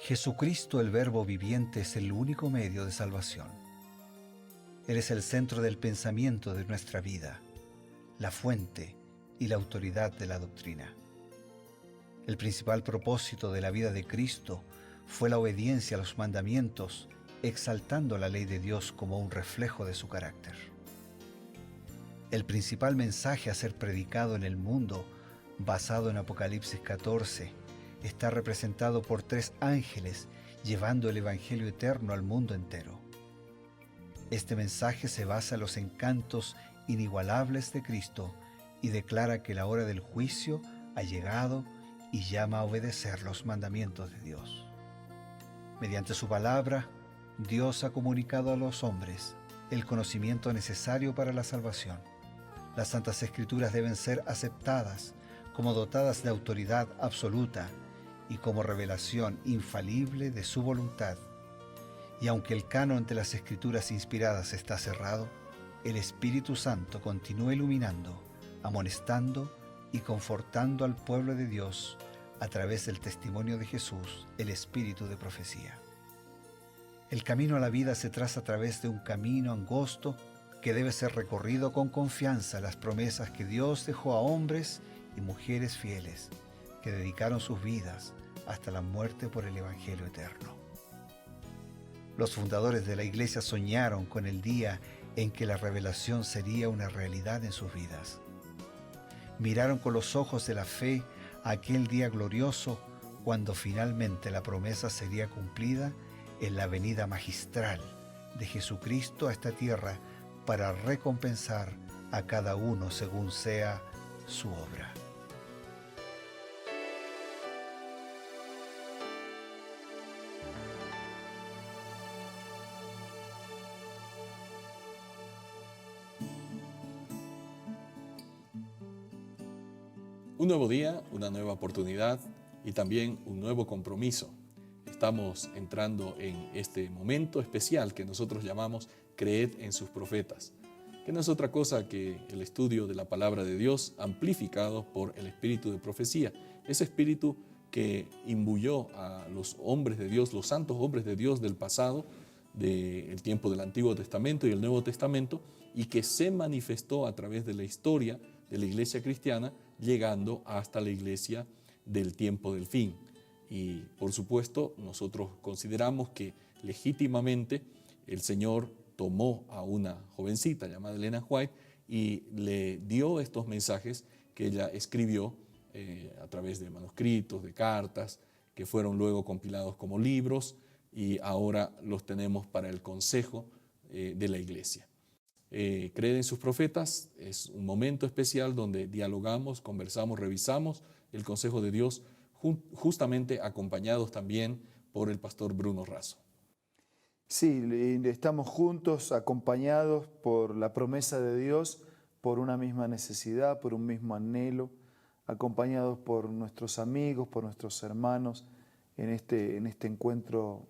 Jesucristo, el Verbo viviente, es el único medio de salvación. Él es el centro del pensamiento de nuestra vida, la fuente y la autoridad de la doctrina. El principal propósito de la vida de Cristo fue la obediencia a los mandamientos, exaltando la ley de Dios como un reflejo de su carácter. El principal mensaje a ser predicado en el mundo, basado en Apocalipsis 14, está representado por 3 ángeles llevando el Evangelio eterno al mundo entero. Este mensaje se basa en los encantos inigualables de Cristo y declara que la hora del juicio ha llegado y llama a obedecer los mandamientos de Dios. Mediante su palabra, Dios ha comunicado a los hombres el conocimiento necesario para la salvación. Las Santas Escrituras deben ser aceptadas como dotadas de autoridad absoluta y como revelación infalible de su voluntad. Y aunque el canon de las Escrituras inspiradas está cerrado, el Espíritu Santo continúa iluminando, amonestando y confortando al pueblo de Dios a través del testimonio de Jesús, el Espíritu de profecía. El camino a la vida se traza a través de un camino angosto que debe ser recorrido con confianza en las promesas que Dios dejó a hombres y mujeres fieles que dedicaron sus vidas hasta la muerte por el Evangelio eterno. Los fundadores de la Iglesia soñaron con el día en que la revelación sería una realidad en sus vidas. Miraron con los ojos de la fe a aquel día glorioso cuando finalmente la promesa sería cumplida en la venida magistral de Jesucristo a esta tierra para recompensar a cada uno según sea su obra. Un nuevo día, una nueva oportunidad y también un nuevo compromiso. Estamos entrando en este momento especial que nosotros llamamos Creed en sus profetas, que no es otra cosa que el estudio de la palabra de Dios amplificado por el espíritu de profecía, ese espíritu que imbuyó a los hombres de Dios, los santos hombres de Dios del pasado, del tiempo del Antiguo Testamento y el Nuevo Testamento, y que se manifestó a través de la historia de la iglesia cristiana, llegando hasta la iglesia del tiempo del fin. Y por supuesto, nosotros consideramos que legítimamente el Señor tomó a una jovencita llamada Ellen White y le dio estos mensajes que ella escribió a través de manuscritos, de cartas, que fueron luego compilados como libros y ahora los tenemos para el consejo de la iglesia. Creer en sus profetas es un momento especial donde dialogamos, conversamos, revisamos el consejo de Dios, justamente acompañados también por el pastor Bruno Razo. Sí, estamos juntos, acompañados por la promesa de Dios, por una misma necesidad, por un mismo anhelo, acompañados por nuestros amigos, por nuestros hermanos, en este encuentro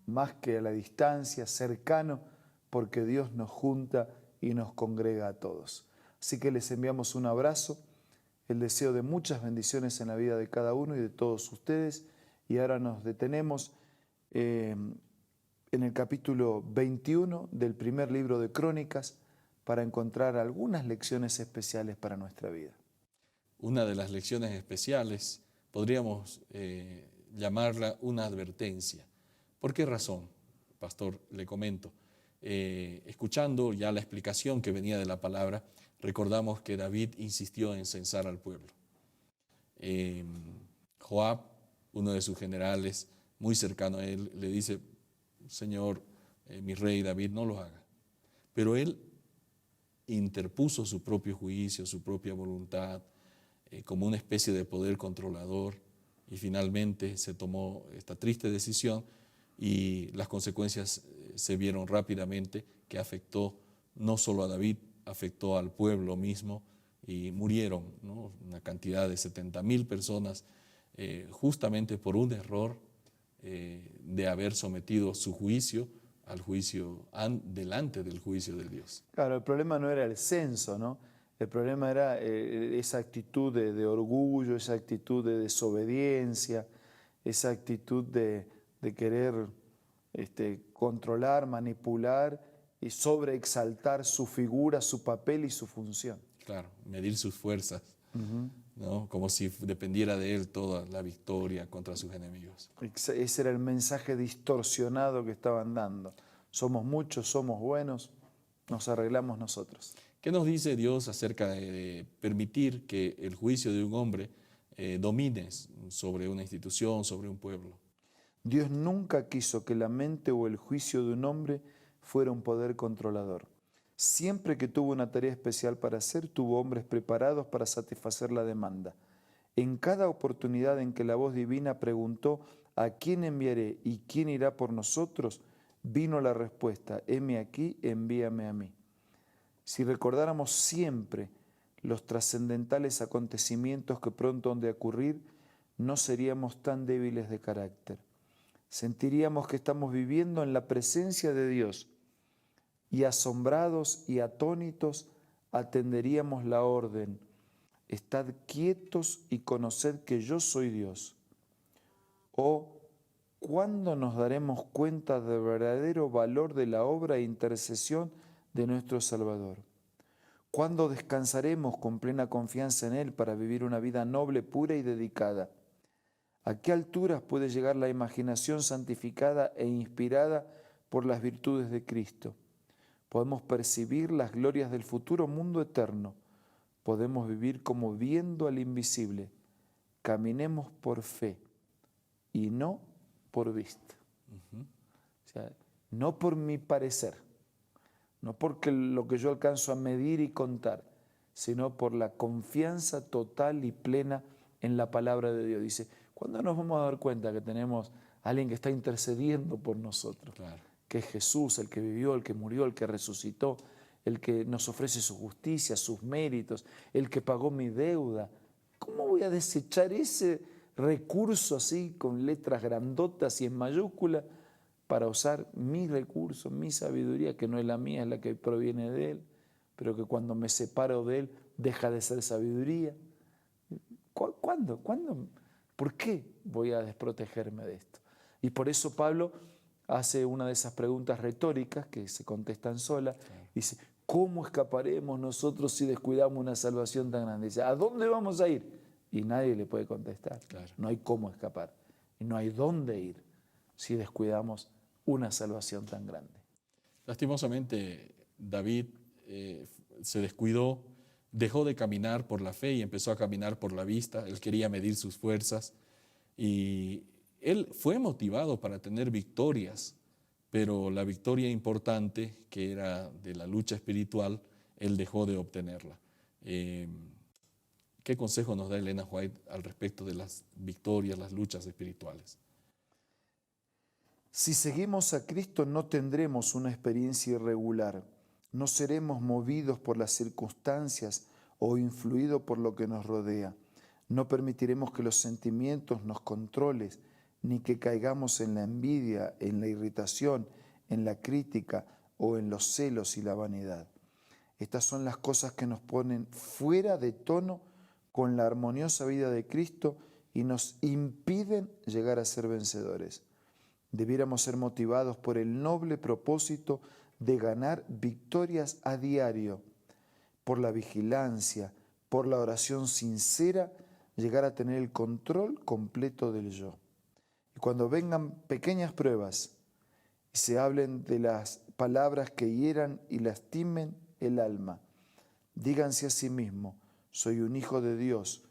más que a la distancia, cercano, porque Dios nos junta y nos congrega a todos. Así que les enviamos un abrazo, el deseo de muchas bendiciones en la vida de cada uno y de todos ustedes. Y ahora nos detenemos en el capítulo 21 del primer libro de Crónicas para encontrar algunas lecciones especiales para nuestra vida. Una de las lecciones especiales podríamos llamarla una advertencia. ¿Por qué razón, pastor? Le comento. Escuchando ya la explicación que venía de la palabra, recordamos que David insistió en censar al pueblo. Joab, uno de sus generales muy cercano a él, le dice: Señor, mi rey David, no lo haga. Pero él interpuso su propio juicio, su propia voluntad, como una especie de poder controlador, y finalmente se tomó esta triste decisión y las consecuencias se vieron rápidamente, que afectó no solo a David, afectó al pueblo mismo y murieron, ¿no?, una cantidad de 70,000 personas justamente por un error de haber sometido su juicio al juicio delante del juicio de Dios. Claro, el problema no era el censo, ¿no? El problema era esa actitud de orgullo, esa actitud de desobediencia, esa actitud de querer controlar, manipular y sobreexaltar su figura, su papel y su función. Claro, medir sus fuerzas, ¿no? Como si dependiera de él toda la victoria contra sus enemigos. Ese era el mensaje distorsionado que estaban dando. Somos muchos, somos buenos, nos arreglamos nosotros. ¿Qué nos dice Dios acerca de permitir que el juicio de un hombre domine sobre una institución, sobre un pueblo? Dios nunca quiso que la mente o el juicio de un hombre fuera un poder controlador. Siempre que tuvo una tarea especial para hacer, tuvo hombres preparados para satisfacer la demanda. En cada oportunidad en que la voz divina preguntó ¿a quién enviaré y quién irá por nosotros?, vino la respuesta: heme aquí, envíame a mí. Si recordáramos siempre los trascendentales acontecimientos que pronto han de ocurrir, no seríamos tan débiles de carácter. Sentiríamos que estamos viviendo en la presencia de Dios y asombrados y atónitos atenderíamos la orden: estad quietos y conoced que yo soy Dios. O ¿cuándo nos daremos cuenta del verdadero valor de la obra e intercesión de nuestro Salvador? ¿Cuándo descansaremos con plena confianza en Él para vivir una vida noble, pura y dedicada? ¿A qué alturas puede llegar la imaginación santificada e inspirada por las virtudes de Cristo? Podemos percibir las glorias del futuro mundo eterno. Podemos vivir como viendo al invisible. Caminemos por fe y no por vista. O sea, no por mi parecer, no porque lo que yo alcanzo a medir y contar, sino por la confianza total y plena en la palabra de Dios. Dice, ¿cuándo nos vamos a dar cuenta que tenemos a alguien que está intercediendo por nosotros? Claro. Que es Jesús, el que vivió, el que murió, el que resucitó, el que nos ofrece su justicia, sus méritos, el que pagó mi deuda. ¿Cómo voy a desechar ese recurso así con letras grandotas y en mayúscula para usar mi recurso, mi sabiduría, que no es la mía, es la que proviene de Él, pero que cuando me separo de Él deja de ser sabiduría? ¿Cuándo? ¿Por qué voy a desprotegerme de esto? Y por eso Pablo hace una de esas preguntas retóricas que se contestan solas. Dice, ¿cómo escaparemos nosotros si descuidamos una salvación tan grande? Dice, ¿a dónde vamos a ir? Y nadie le puede contestar. Claro. No hay cómo escapar. Y no hay dónde ir si descuidamos una salvación tan grande. Lastimosamente, David se descuidó, dejó de caminar por la fe y empezó a caminar por la vista. Él quería medir sus fuerzas y él fue motivado para tener victorias, pero la victoria importante, que era de la lucha espiritual, él dejó de obtenerla. ¿Qué consejo nos da Elena White al respecto de las victorias, las luchas espirituales? Si seguimos a Cristo no tendremos una experiencia irregular, no seremos movidos por las circunstancias o influidos por lo que nos rodea. No permitiremos que los sentimientos nos controlen, ni que caigamos en la envidia, en la irritación, en la crítica o en los celos y la vanidad. Estas son las cosas que nos ponen fuera de tono con la armoniosa vida de Cristo y nos impiden llegar a ser vencedores. Debiéramos ser motivados por el noble propósito de ganar victorias a diario, por la vigilancia, por la oración sincera, llegar a tener el control completo del yo. Y cuando vengan pequeñas pruebas y se hablen de las palabras que hieran y lastimen el alma, díganse a sí mismos, soy un hijo de Dios,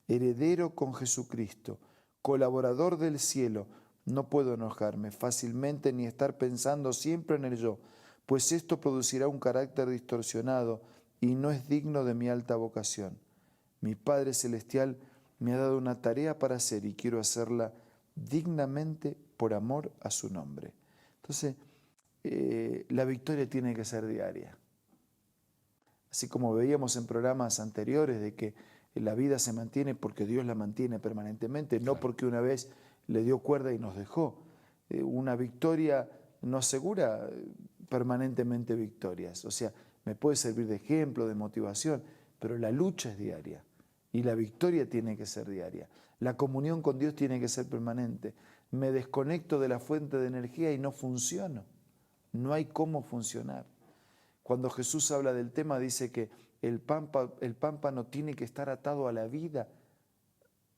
heredero con Jesucristo, colaborador del cielo, no puedo enojarme fácilmente ni estar pensando siempre en el yo, pues esto producirá un carácter distorsionado y no es digno de mi alta vocación. Mi Padre Celestial me ha dado una tarea para hacer y quiero hacerla dignamente por amor a su nombre. Entonces, la victoria tiene que ser diaria. Así como veíamos en programas anteriores de que la vida se mantiene porque Dios la mantiene permanentemente, no porque una vez le dio cuerda y nos dejó. Una victoria no asegura permanentemente victorias. O sea, me puede servir de ejemplo, de motivación, pero la lucha es diaria. Y la victoria tiene que ser diaria. La comunión con Dios tiene que ser permanente. Me desconecto de la fuente de energía y no funciono. No hay cómo funcionar. Cuando Jesús habla del tema, dice que el pámpano tiene que estar atado a la vida,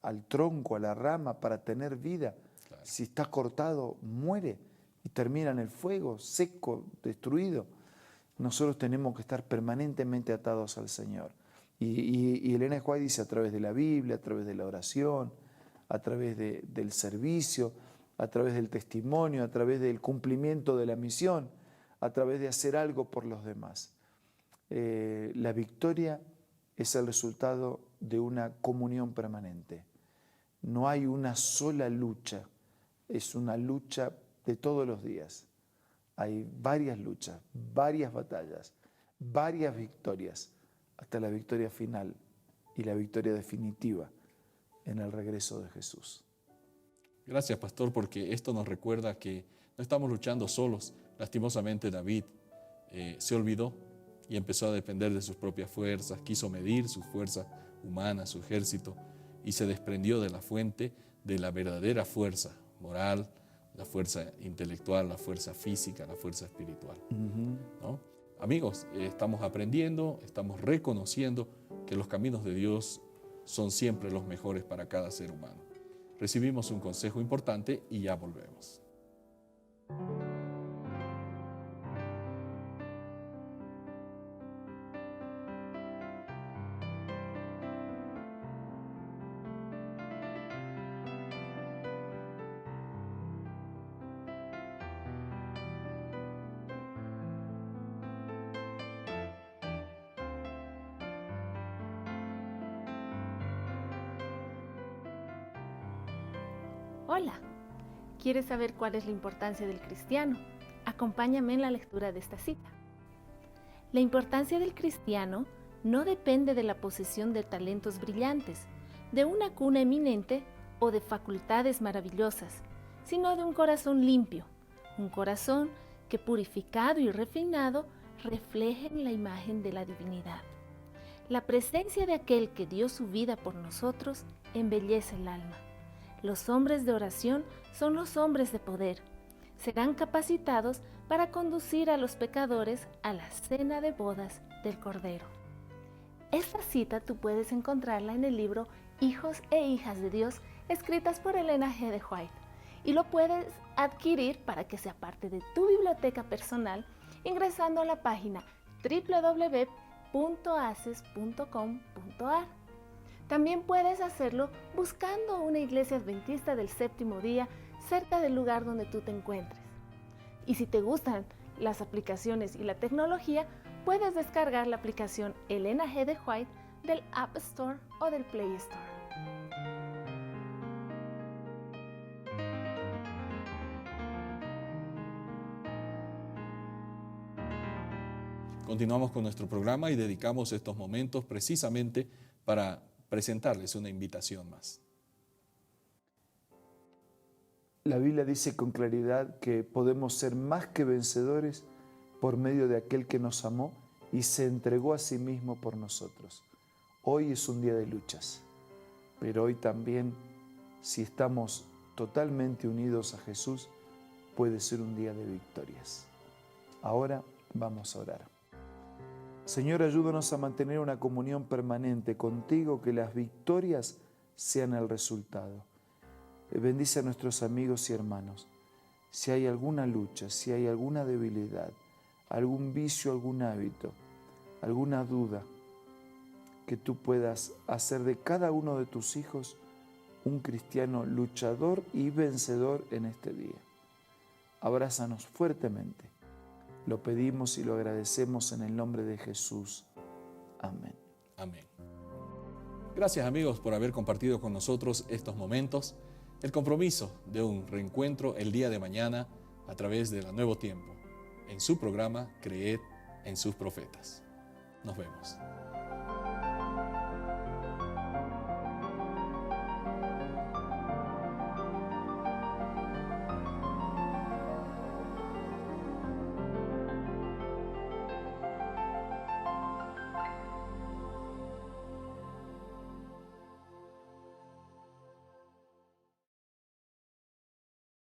al tronco, a la rama, para tener vida. Claro. Si está cortado, muere y termina en el fuego, seco, destruido. Nosotros tenemos que estar permanentemente atados al Señor. Y Elena de White dice, a través de la Biblia, a través de la oración, a través del servicio, a través del testimonio, a través del cumplimiento de la misión, a través de hacer algo por los demás. La victoria es el resultado de una comunión permanente. No hay una sola lucha, es una lucha de todos los días. Hay varias luchas, varias batallas, varias victorias, hasta la victoria final y la victoria definitiva en el regreso de Jesús. Gracias, pastor, porque esto nos recuerda que no estamos luchando solos. Lastimosamente David se olvidó y empezó a depender de sus propias fuerzas, quiso medir sus fuerzas humanas, su ejército, y se desprendió de la fuente de la verdadera fuerza moral, la fuerza intelectual, la fuerza física, la fuerza espiritual. ¿No? Amigos, estamos aprendiendo, estamos reconociendo que los caminos de Dios son siempre los mejores para cada ser humano. Recibimos un consejo importante y ya volvemos. Hola, ¿quieres saber cuál es la importancia del cristiano? Acompáñame en la lectura de esta cita. La importancia del cristiano no depende de la posesión de talentos brillantes, de una cuna eminente o de facultades maravillosas, sino de un corazón limpio, un corazón que purificado y refinado reflejen la imagen de la divinidad. La presencia de aquel que dio su vida por nosotros embellece el alma. Los hombres de oración son los hombres de poder. Serán capacitados para conducir a los pecadores a la cena de bodas del Cordero. Esta cita tú puedes encontrarla en el libro Hijos e Hijas de Dios, escritas por Elena G. de White, y lo puedes adquirir para que sea parte de tu biblioteca personal ingresando a la página www.aces.com.ar. También puedes hacerlo buscando una iglesia adventista del séptimo día cerca del lugar donde tú te encuentres. Y si te gustan las aplicaciones y la tecnología, puedes descargar la aplicación Elena G. de White del App Store o del Play Store. Continuamos con nuestro programa y dedicamos estos momentos precisamente para presentarles una invitación más. La Biblia dice con claridad que podemos ser más que vencedores por medio de aquel que nos amó y se entregó a sí mismo por nosotros. Hoy es un día de luchas, pero hoy también, si estamos totalmente unidos a Jesús, puede ser un día de victorias. Ahora vamos a orar. Señor, ayúdanos a mantener una comunión permanente contigo, que las victorias sean el resultado. Bendice a nuestros amigos y hermanos. Si hay alguna lucha, si hay alguna debilidad, algún vicio, algún hábito, alguna duda, que tú puedas hacer de cada uno de tus hijos un cristiano luchador y vencedor en este día. Abrázanos fuertemente. Lo pedimos y lo agradecemos en el nombre de Jesús. Amén. Amén. Gracias, amigos, por haber compartido con nosotros estos momentos. El compromiso de un reencuentro el día de mañana a través de la Nuevo Tiempo, en su programa Creed en sus profetas. Nos vemos.